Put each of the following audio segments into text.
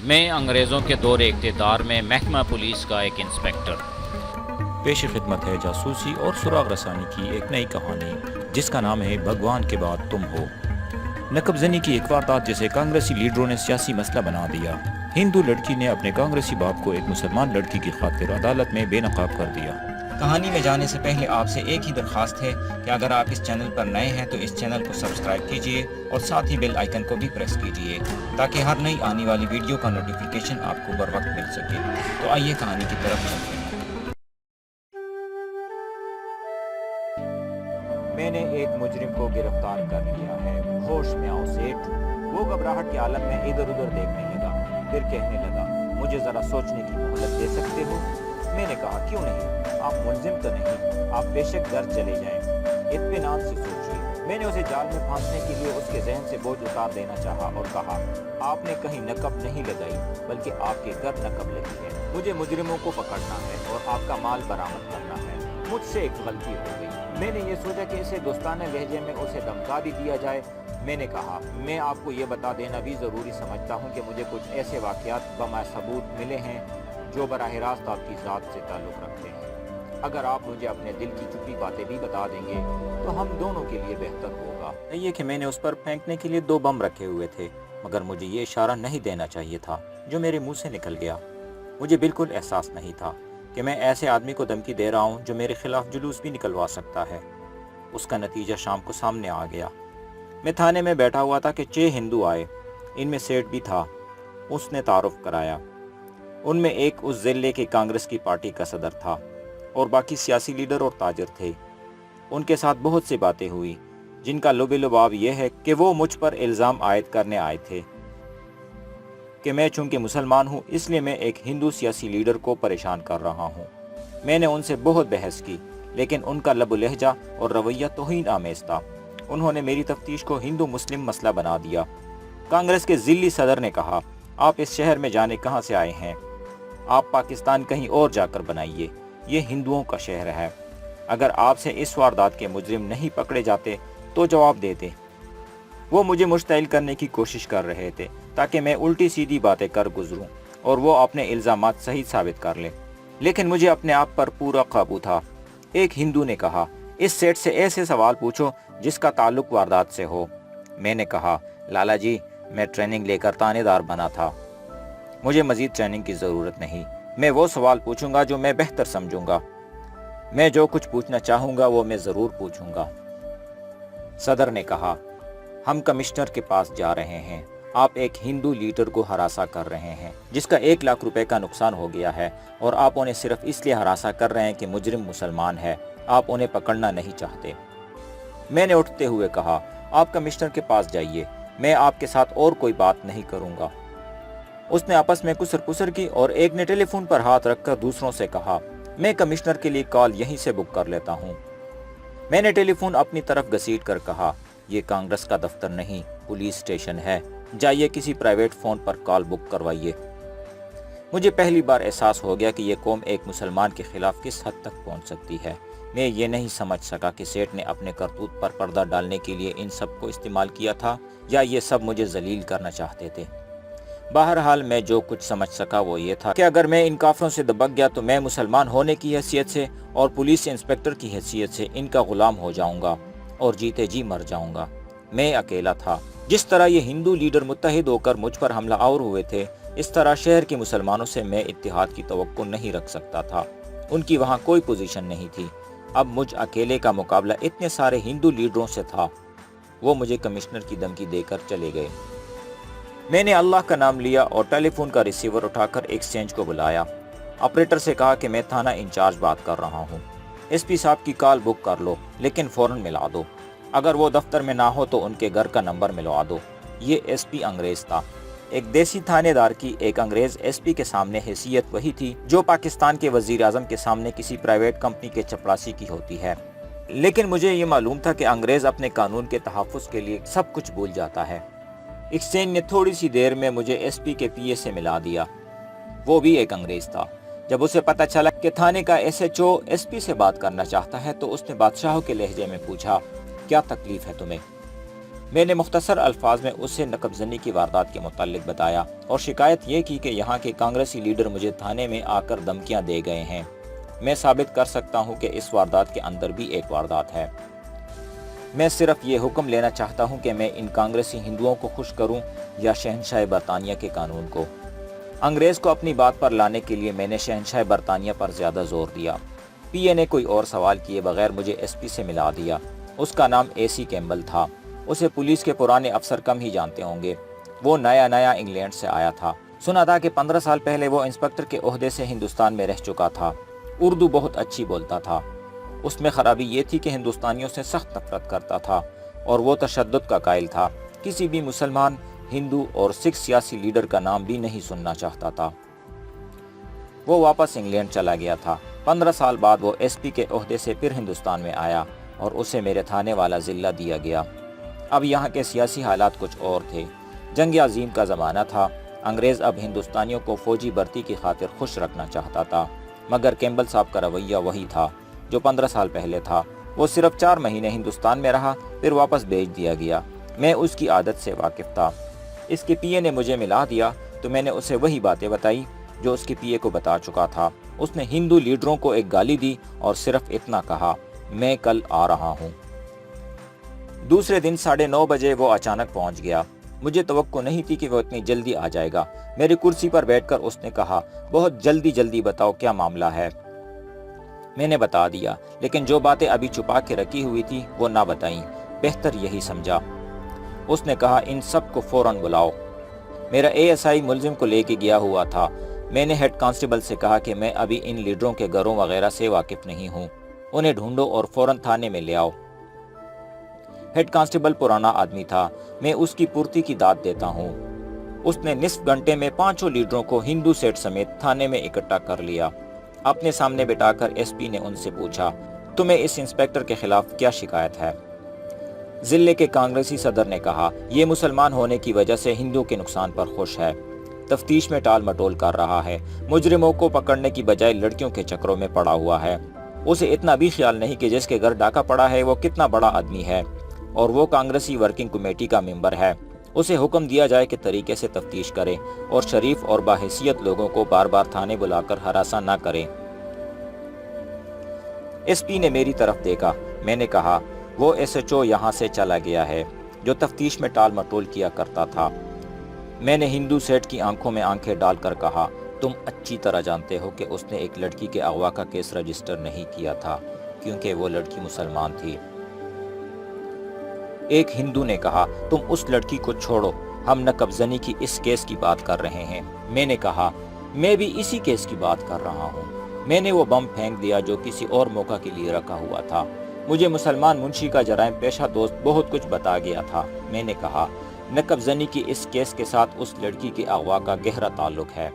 میں انگریزوں کے دور اقتدار میں محکمہ پولیس کا ایک انسپکٹر۔ پیش خدمت ہے جاسوسی اور سراغ رسانی کی ایک نئی کہانی جس کا نام ہے بھگوان کے بعد تم ہو۔ نقب زنی کی ایک واردات جسے کانگریسی لیڈروں نے سیاسی مسئلہ بنا دیا۔ ہندو لڑکی نے اپنے کانگریسی باپ کو ایک مسلمان لڑکی کی خاطر عدالت میں بے نقاب کر دیا۔ کہانی میں جانے سے پہلے آپ سے ایک ہی درخواست ہے کہ اگر آپ اس چینل پر نئے ہیں تو اس چینل کو سبسکرائب کیجئے اور ساتھ ہی بیل آئیکن کو بھی پریس کیجئے تاکہ ہر نئی آنے والی ویڈیو کا نوٹیفیکیشن آپ کو بر وقت مل سکے۔ تو آئیے کہانی کی طرف چلتے ہیں۔ میں نے ایک مجرم کو گرفتار کر لیا ہے، ہوش میں آؤ سیٹھ۔ وہ گھبراہٹ کے عالم میں ادھر ادھر دیکھنے لگا، پھر کہنے لگا مجھے ذرا سوچنے کی مہلت دے سکتے ہو؟ میں نے کہا کیوں نہیں، آپ ملزم تو نہیں، آپ بے شک گھر چلے جائیں، اطمینان سے سوچیے۔ میں نے اسے جال میں پھانسنے کے لیے اس کے ذہن سے بوجھ اتار دینا چاہا اور کہا آپ نے کہیں نقب نہیں لگائی بلکہ آپ کے گھر نقب لگی ہے۔ مجھے مجرموں کو پکڑنا ہے اور آپ کا مال برآمد کرنا ہے۔ مجھ سے ایک غلطی ہو گئی۔ میں نے یہ سوچا کہ اسے دوستانہ لہجے میں اسے دھمکا بھی دیا جائے۔ میں نے کہا میں آپ کو یہ بتا دینا بھی ضروری سمجھتا ہوں کہ مجھے کچھ ایسے واقعات بما ثبوت ملے ہیں جو براہ راست آپ کی ذات سے تعلق رکھتے ہیں۔ اگر آپ مجھے اپنے دل کی چھپی باتیں بھی بتا دیں گے تو ہم دونوں کے لیے بہتر ہوگا۔ یہ کہ میں نے اس پر پھینکنے کے لیے 2 بم رکھے ہوئے تھے، مگر مجھے یہ اشارہ نہیں دینا چاہیے تھا جو میرے منہ سے نکل گیا۔ مجھے بالکل احساس نہیں تھا کہ میں ایسے آدمی کو دھمکی دے رہا ہوں جو میرے خلاف جلوس بھی نکلوا سکتا ہے۔ اس کا نتیجہ شام کو سامنے آ گیا۔ میں تھانے میں بیٹھا ہوا تھا کہ 6 ہندو آئے، ان میں سیٹھ بھی تھا۔ اس نے تعارف کرایا۔ ان میں ایک اس ضلع کے کانگریس کی پارٹی کا صدر تھا اور باقی سیاسی لیڈر اور تاجر تھے۔ ان کے ساتھ بہت سی باتیں ہوئی جن کا لب لباب یہ ہے کہ وہ مجھ پر الزام عائد کرنے آئے تھے کہ میں چونکہ مسلمان ہوں اس لیے میں ایک ہندو سیاسی لیڈر کو پریشان کر رہا ہوں۔ میں نے ان سے بہت بحث کی لیکن ان کا لب و لہجہ اور رویہ توہین آمیز تھا۔ انہوں نے میری تفتیش کو ہندو مسلم مسئلہ بنا دیا۔ کانگریس کے ضلعی صدر نے کہا آپ اس شہر میں جانے کہاں سے آئے ہیں؟ آپ پاکستان کہیں اور جا کر بنائیے، یہ ہندوؤں کا شہر ہے۔ اگر آپ سے اس واردات کے مجرم نہیں پکڑے جاتے تو جواب دیتے۔ وہ مجھے مشتعل کرنے کی کوشش کر رہے تھے تاکہ میں الٹی سیدھی باتیں کر گزروں اور وہ اپنے الزامات صحیح ثابت کر لیں، لیکن مجھے اپنے آپ پر پورا قابو تھا۔ ایک ہندو نے کہا اس سیٹ سے ایسے سوال پوچھو جس کا تعلق واردات سے ہو۔ میں نے کہا لالا جی میں ٹریننگ لے کر تانے دار بنا تھا، مجھے مزید ٹریننگ کی ضرورت نہیں، میں وہ سوال پوچھوں گا جو میں بہتر سمجھوں گا، میں جو کچھ پوچھنا چاہوں گا وہ میں ضرور پوچھوں گا۔ صدر نے کہا ہم کمشنر کے پاس جا رہے ہیں، آپ ایک ہندو لیڈر کو ہراساں کر رہے ہیں جس کا 1 لاکھ روپے کا نقصان ہو گیا ہے اور آپ انہیں صرف اس لیے ہراساں کر رہے ہیں کہ مجرم مسلمان ہے، آپ انہیں پکڑنا نہیں چاہتے۔ میں نے اٹھتے ہوئے کہا آپ کمشنر کے پاس جائیے، میں آپ کے ساتھ اور کوئی بات نہیں کروں گا۔ اس نے آپس میں کسر پسر کی اور ایک نے ٹیلی فون پر ہاتھ رکھ کر دوسروں سے کہا میں کمشنر کے لیے کال یہیں سے بک کر لیتا ہوں۔ میں نے ٹیلی فون اپنی طرف گھسیٹ کر کہا یہ کانگریس کا دفتر نہیں پولیس اسٹیشن ہے، جائیے کسی پرائیویٹ فون پر کال بک کروائیے۔ مجھے پہلی بار احساس ہو گیا کہ یہ قوم ایک مسلمان کے خلاف کس حد تک پہنچ سکتی ہے۔ میں یہ نہیں سمجھ سکا کہ سیٹھ نے اپنے کرتوت پر پردہ ڈالنے کے لیے ان سب کو استعمال کیا تھا یا یہ سب مجھے ذلیل کرنا چاہتے تھے۔ بہرحال میں جو کچھ سمجھ سکا وہ یہ تھا کہ اگر میں ان کافروں سے دبک گیا تو میں مسلمان ہونے کی حیثیت سے اور پولیس انسپکٹر کی حیثیت سے ان کا غلام ہو جاؤں گا اور جیتے جی مر جاؤں گا۔ میں اکیلا تھا۔ جس طرح یہ ہندو لیڈر متحد ہو کر مجھ پر حملہ آور ہوئے تھے اس طرح شہر کے مسلمانوں سے میں اتحاد کی توقع نہیں رکھ سکتا تھا، ان کی وہاں کوئی پوزیشن نہیں تھی۔ اب مجھ اکیلے کا مقابلہ اتنے سارے ہندو لیڈروں سے تھا۔ وہ مجھے کمشنر کی دھمکی دے کر چلے گئے۔ میں نے اللہ کا نام لیا اور ٹیلی فون کا ریسیور اٹھا کر ایکسچینج کو بلایا۔ آپریٹر سے کہا کہ میں تھانہ انچارج بات کر رہا ہوں، ایس پی صاحب کی کال بک کر لو لیکن فوراً ملا دو، اگر وہ دفتر میں نہ ہو تو ان کے گھر کا نمبر ملوا دو۔ یہ ایس پی انگریز تھا۔ ایک دیسی تھانے دار کی ایک انگریز ایس پی کے سامنے حیثیت وہی تھی جو پاکستان کے وزیر اعظم کے سامنے کسی پرائیویٹ کمپنی کے چپڑاسی کی ہوتی ہے، لیکن مجھے یہ معلوم تھا کہ انگریز اپنے قانون کے تحفظ کے لیے سب کچھ بھول جاتا ہے۔ ایکسچینج نے تھوڑی سی دیر میں مجھے ایس پی کے پی اے سے ملا دیا، وہ بھی ایک انگریز تھا۔ جب اسے پتہ چلا کہ تھانے کا S H O S P سے بات کرنا چاہتا ہے تو اس نے بادشاہوں کے لہجے میں پوچھا کیا تکلیف ہے تمہیں؟ میں نے مختصر الفاظ میں اسے نقب زنی کی واردات کے متعلق بتایا اور شکایت یہ کی کہ یہاں کے کانگریسی لیڈر مجھے تھانے میں آ کر دھمکیاں دے گئے ہیں۔ میں ثابت کر سکتا ہوں کہ اس واردات کے اندر بھی ایک واردات ہے۔ میں صرف یہ حکم لینا چاہتا ہوں کہ میں ان کانگریسی ہندوؤں کو خوش کروں یا شہنشاہ برطانیہ کے قانون کو۔ انگریز کو اپنی بات پر لانے کے لیے میں نے شہنشاہ برطانیہ پر زیادہ زور دیا۔ پی اے نے کوئی اور سوال کیے بغیر مجھے ایس پی سے ملا دیا۔ اس کا نام اے سی کیمبل تھا۔ اسے پولیس کے پرانے افسر کم ہی جانتے ہوں گے۔ وہ نیا انگلینڈ سے آیا تھا۔ سنا تھا کہ 15 سال پہلے وہ انسپکٹر کے عہدے سے ہندوستان میں رہ چکا تھا۔ اردو بہت اچھی بولتا تھا۔ اس میں خرابی یہ تھی کہ ہندوستانیوں سے سخت نفرت کرتا تھا اور وہ تشدد کا قائل تھا۔ کسی بھی مسلمان، ہندو اور سکھ سیاسی لیڈر کا نام بھی نہیں سننا چاہتا تھا۔ وہ واپس انگلینڈ چلا گیا تھا۔ 15 سال بعد وہ ایس پی کے عہدے سے پھر ہندوستان میں آیا اور اسے میرے تھانے والا ضلع دیا گیا۔ اب یہاں کے سیاسی حالات کچھ اور تھے۔ جنگ عظیم کا زمانہ تھا۔ انگریز اب ہندوستانیوں کو فوجی بھرتی کی خاطر خوش رکھنا چاہتا تھا، مگر کیمبل صاحب کا رویہ وہی تھا جو 15 سال پہلے تھا۔ وہ صرف 4 مہینے ہندوستان میں رہا، پھر واپس بھیج دیا گیا۔ میں اس کی عادت سے واقف تھا۔ اس کے پی اے نے مجھے ملا دیا تو میں نے اسے وہی باتیں بتائی جو اس کے پی اے کو بتا چکا تھا۔ اس نے ہندو لیڈروں کو ایک گالی دی اور صرف اتنا کہا، میں کل آ رہا ہوں۔ دوسرے دن 9:30 بجے وہ اچانک پہنچ گیا۔ مجھے توقع نہیں تھی کہ وہ اتنی جلدی آ جائے گا۔ میری کرسی پر بیٹھ کر اس نے کہا، بہت جلدی بتاؤ کیا معاملہ ہے۔ میں نے بتا دیا، لیکن جو باتیں ابھی چھپا کے رکھی ہوئی تھی وہ نہ بتائیں، بہتر یہی سمجھا۔ اس نے کہا، ان سب کو فوراً بلاؤ۔ میرا اے ایس آئی ملزم کو لے کے گیا ہوا تھا۔ میں نے ہیڈ کانسٹیبل سے کہا کہ میں ابھی ان لیڈروں کے گھروں وغیرہ سے واقف نہیں ہوں، انہیں ڈھونڈو اور فوراً تھانے میں لے آؤ۔ ہیڈ کانسٹیبل پرانا آدمی تھا، میں اس کی پورتی کی داد دیتا ہوں۔ اس نے نصف گھنٹے میں 5 لیڈروں کو ہندو سیٹ سمیت تھانے میں اکٹھا کر لیا۔ اپنے سامنے بٹھا کر ایس پی نے ان سے پوچھا، تمہیں اس انسپکٹر کے خلاف کیا شکایت ہے؟ ضلع کے کانگریسی صدر نے کہا، یہ مسلمان ہونے کی وجہ سے ہندو کے نقصان پر خوش ہے، تفتیش میں ٹال مٹول کر رہا ہے، مجرموں کو پکڑنے کی بجائے لڑکیوں کے چکروں میں پڑا ہوا ہے۔ اسے اتنا بھی خیال نہیں کہ جس کے گھر ڈاکہ پڑا ہے وہ کتنا بڑا آدمی ہے اور وہ کانگریسی ورکنگ کمیٹی کا ممبر ہے۔ اسے حکم دیا جائے کہ طریقے سے تفتیش کرے اور شریف اور باحیثیت لوگوں کو بار بار تھانے بلا کر ہراساں نہ کرے۔ ایس پی نے میری طرف دیکھا۔ میں نے کہا، وہ ایس ایچ او یہاں سے چلا گیا ہے جو تفتیش میں ٹال مٹول کیا کرتا تھا۔ میں نے ہندو سیٹ کی آنکھوں میں آنکھیں ڈال کر کہا، تم اچھی طرح جانتے ہو کہ اس نے ایک لڑکی کے اغوا کا کیس رجسٹر نہیں کیا تھا کیونکہ وہ لڑکی مسلمان تھی۔ ایک ہندو نے کہا، تم اس لڑکی کو چھوڑو، ہم نقب زنی کی اس کیس کی بات کر رہے ہیں۔ میں نے کہا، میں بھی اسی کیس کی بات کر رہا ہوں۔ میں نے وہ بم پھینک دیا جو کسی اور موقع کے لیے رکھا ہوا تھا۔ مجھے مسلمان منشی کا جرائم پیشہ دوست بہت کچھ بتا گیا تھا۔ میں نے کہا، نقب زنی کی اس کیس کے ساتھ اس لڑکی کے اغوا کا گہرا تعلق ہے۔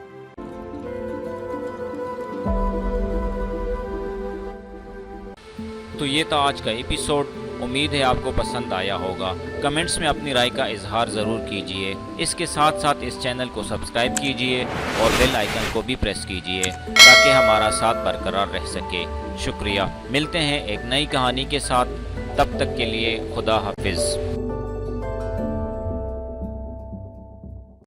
تو یہ تھا آج کا ایپیسوڈ۔ امید ہے آپ کو پسند آیا ہوگا۔ کمنٹس میں اپنی رائے کا اظہار ضرور کیجئے۔ اس کے ساتھ ساتھ اس چینل کو سبسکرائب کیجئے اور بیل آئیکن کو بھی پریس کیجئے تاکہ ہمارا ساتھ برقرار رہ سکے۔ شکریہ۔ ملتے ہیں ایک نئی کہانی کے ساتھ، تب تک کے لیے خدا حافظ۔